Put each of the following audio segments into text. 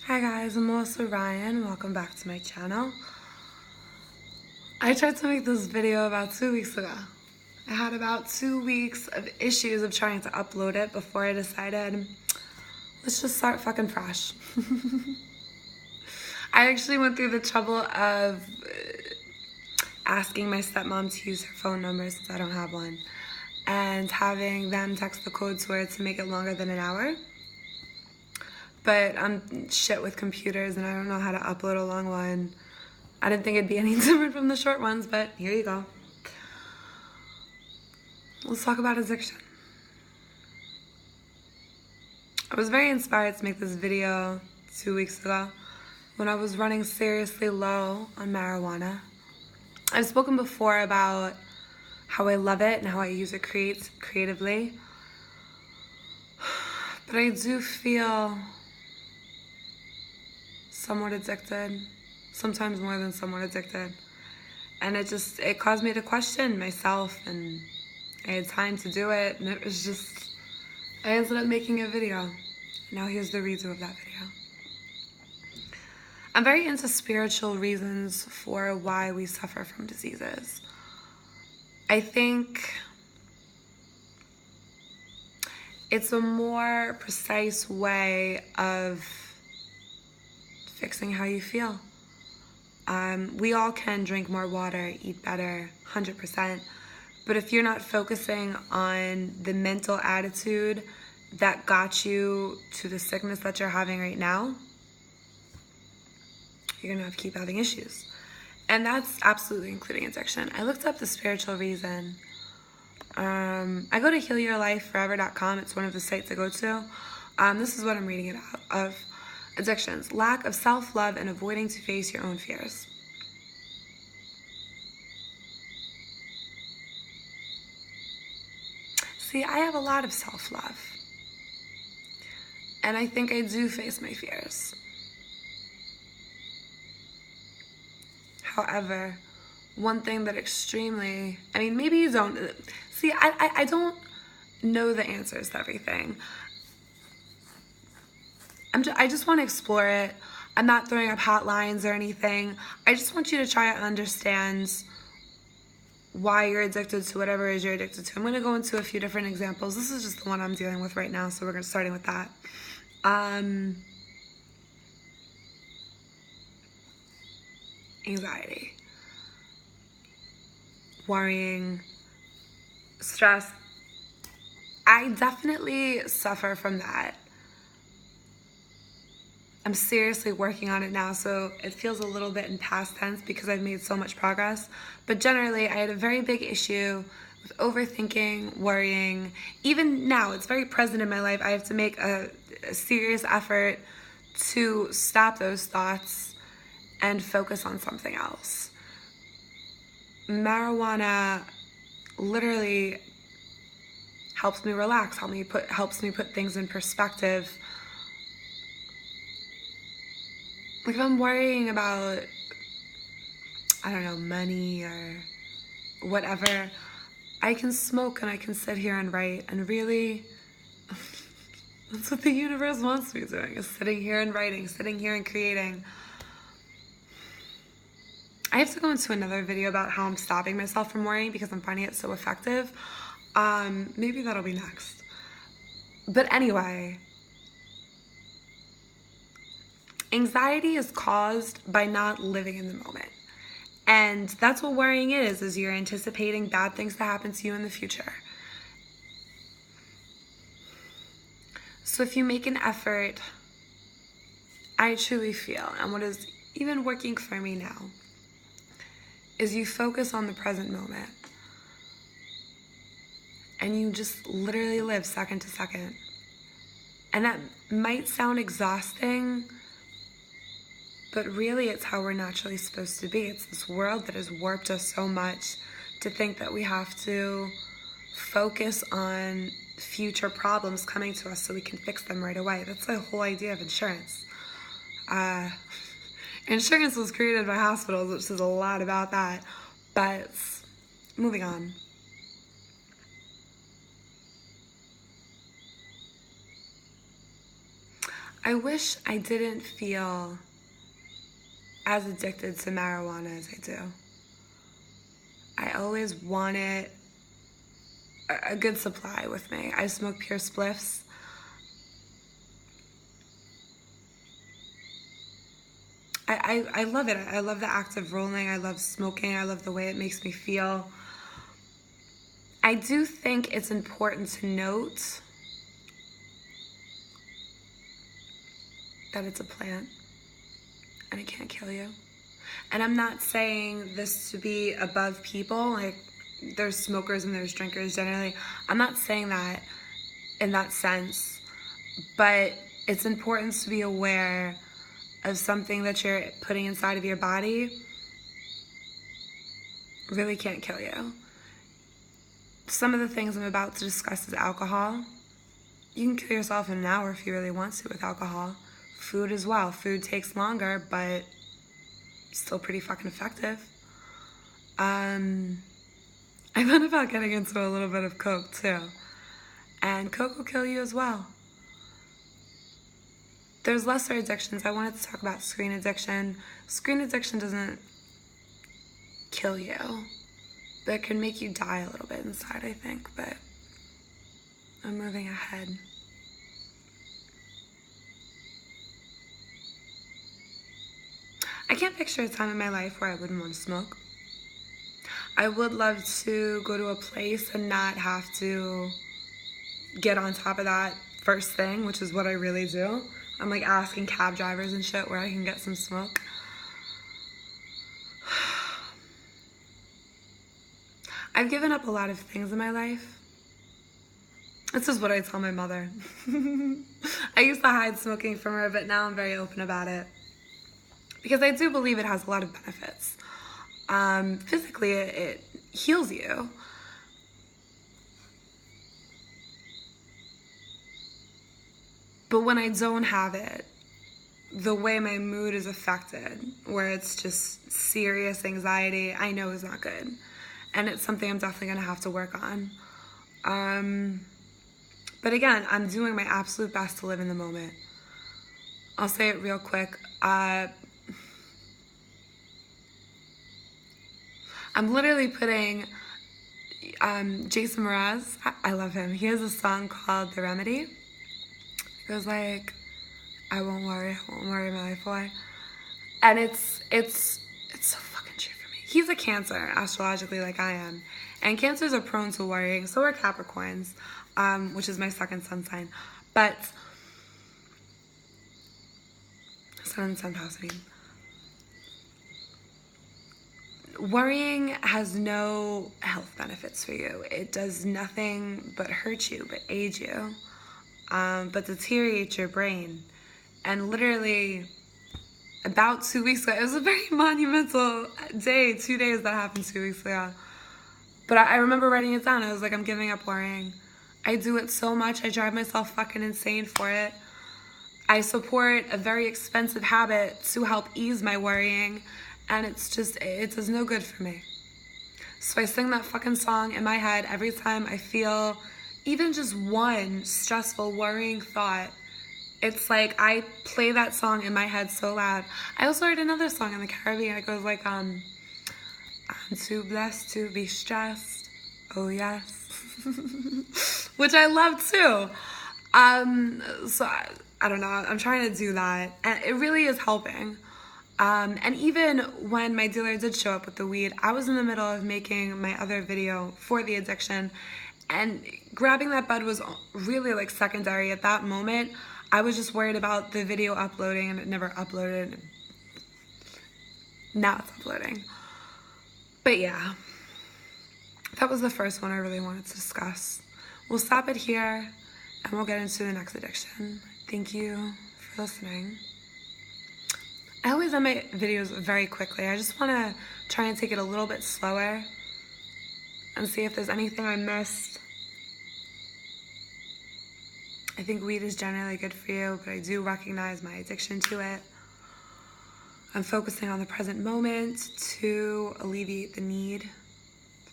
Hi guys, I'm Melissa Ryan. Welcome back to my channel. I tried to make this video about 2 weeks ago. I had about 2 weeks of issues of trying to upload it before I decided, let's just start fucking fresh. I actually went through the trouble of asking my stepmom to use her phone number since I don't have one, and having them text the code to her to make it longer than an hour. But I'm shit with computers and I don't know how to upload a long one. I didn't think it'd be any different from the short ones, but here you go. Let's talk about addiction. I was very inspired to make this video 2 weeks ago when I was running seriously low on marijuana. I've spoken before about how I love it and how I use it creatively. But I do feel somewhat addicted, sometimes more than somewhat addicted. And it caused me to question myself, and I had time to do it, and I ended up making a video. Now here's the redo of that video. I'm very into spiritual reasons for why we suffer from diseases. I think it's a more precise way of fixing how you feel. We all can drink more water, eat better, 100%. But if you're not focusing on the mental attitude that got you to the sickness that you're having right now, you're gonna have to keep having issues. And that's absolutely including addiction. I looked up the spiritual reason. I go to healyourlifeforever.com. It's one of the sites I go to. This is what I'm reading it out of. Addictions: lack of self-love and avoiding to face your own fears. See, I have a lot of self-love. And I think I do face my fears. However, one thing that maybe you don't, see, I don't know the answers to everything. I just want to explore it. I'm not throwing up hotlines or anything. I just want you to try to understand why you're addicted to whatever it is you're addicted to. I'm going to go into a few different examples. This is just the one I'm dealing with right now, so we're starting with that. Anxiety, worrying, stress. I definitely suffer from that. I'm seriously working on it now, so it feels a little bit in past tense because I've made so much progress. But generally, I had a very big issue with overthinking, worrying. Even now, it's very present in my life. I have to make a serious effort to stop those thoughts and focus on something else. Marijuana literally helps me relax, helps me put things in perspective. Like if I'm worrying about, I don't know, money or whatever, I can smoke and I can sit here and write, and really, that's what the universe wants me doing, is sitting here and writing, sitting here and creating. I have to go into another video about how I'm stopping myself from worrying because I'm finding it so effective. Maybe that'll be next. But anyway, anxiety is caused by not living in the moment. And that's what worrying is you're anticipating bad things to happen to you in the future. So if you make an effort, I truly feel, and what is even working for me now, is you focus on the present moment. And you just literally live second to second. And that might sound exhausting, but really it's how we're naturally supposed to be. It's this world that has warped us so much to think that we have to focus on future problems coming to us so we can fix them right away. That's the whole idea of insurance. Insurance was created by hospitals, which is a lot about that. But moving on. I wish I didn't feel as addicted to marijuana as I do. I always wanted a good supply with me. I smoke pure spliffs. I love it. I love the act of rolling. I love smoking. I love the way it makes me feel. I do think it's important to note that it's a plant and it can't kill you. And I'm not saying this to be above people, like there's smokers and there's drinkers generally. I'm not saying that in that sense, but it's important to be aware of something that you're putting inside of your body really can't kill you. Some of the things I'm about to discuss is alcohol. You can kill yourself in an hour if you really want to with alcohol. Food as well. Food takes longer, but still pretty fucking effective. I thought about getting into a little bit of coke too. And coke will kill you as well. There's lesser addictions. I wanted to talk about screen addiction. Screen addiction doesn't kill you, but it can make you die a little bit inside, I think, but I'm moving ahead. I can't picture a time in my life where I wouldn't want to smoke. I would love to go to a place and not have to get on top of that first thing, which is what I really do. I'm like asking cab drivers and shit where I can get some smoke. I've given up a lot of things in my life. This is what I tell my mother. I used to hide smoking from her, but now I'm very open about it. Because I do believe it has a lot of benefits. Physically, it heals you. But when I don't have it, the way my mood is affected, where it's just serious anxiety, I know is not good. And it's something I'm definitely going to have to work on. But again, I'm doing my absolute best to live in the moment. I'll say it real quick. I'm literally putting Jason Mraz, I love him. He has a song called The Remedy. It goes like, I won't worry my life away. And it's so fucking true for me. He's a Cancer, astrologically, like I am. And Cancers are prone to worrying. So are Capricorns, which is my second sun sign. But, sun and sun house, I mean. Worrying has no health benefits for you. It does nothing but hurt you, but age you, but deteriorate your brain. And literally, about 2 weeks ago, it was a very monumental day, 2 days that happened 2 weeks ago. But I remember writing it down. I was like, I'm giving up worrying. I do it so much. I drive myself fucking insane for it. I support a very expensive habit to help ease my worrying. And it's just, it does no good for me. So I sing that fucking song in my head every time I feel even just one stressful, worrying thought. It's like I play that song in my head so loud. I also heard another song in the Caribbean. It goes like, I'm too blessed to be stressed. Oh, yes. Which I love too. So I don't know. I'm trying to do that. And it really is helping. And even when my dealer did show up with the weed, I was in the middle of making my other video for the addiction, and grabbing that bud was really like secondary at that moment. I was just worried about the video uploading, and it never uploaded. Now it's uploading. But yeah, that was the first one I really wanted to discuss. We'll stop it here, and we'll get into the next addiction. Thank you for listening. I always end my videos very quickly. I just want to try and take it a little bit slower and see if there's anything I missed. I think weed is generally good for you, but I do recognize my addiction to it. I'm focusing on the present moment to alleviate the need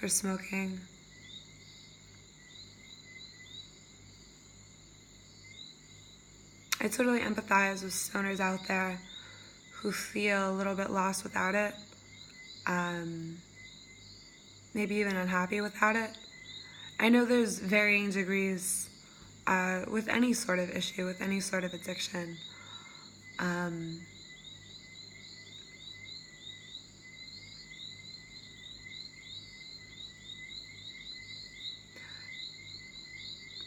for smoking. I I totally empathize with stoners out there who feel a little bit lost without it, maybe even unhappy without it. I know there's varying degrees with any sort of issue, with any sort of addiction.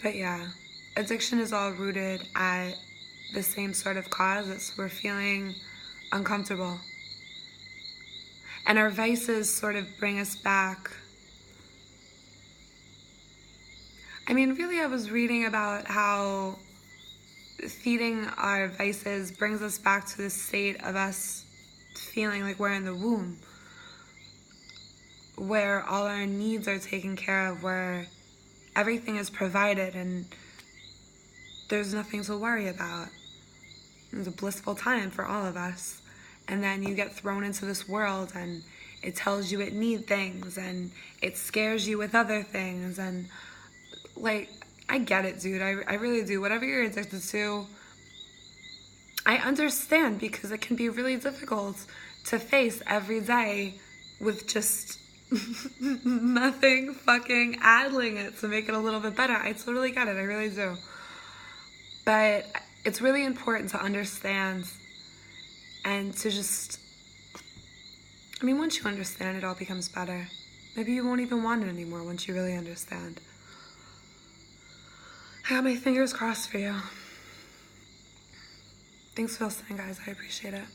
But yeah, addiction is all rooted at the same sort of cause. It's we're feeling uncomfortable. And our vices sort of bring us back. I mean, really, I was reading about how feeding our vices brings us back to the state of us feeling like we're in the womb, where all our needs are taken care of, where everything is provided and there's nothing to worry about. It's a blissful time for all of us. And then you get thrown into this world and it tells you it needs things and it scares you with other things. And like, I get it, dude. I really do. Whatever you're addicted to, I understand, because it can be really difficult to face every day with just nothing fucking addling it to make it a little bit better. I totally get it. I really do. But it's really important to understand and to just, I mean, once you understand, it all becomes better. Maybe you won't even want it anymore once you really understand. I got my fingers crossed for you. Thanks for listening, guys. I appreciate it.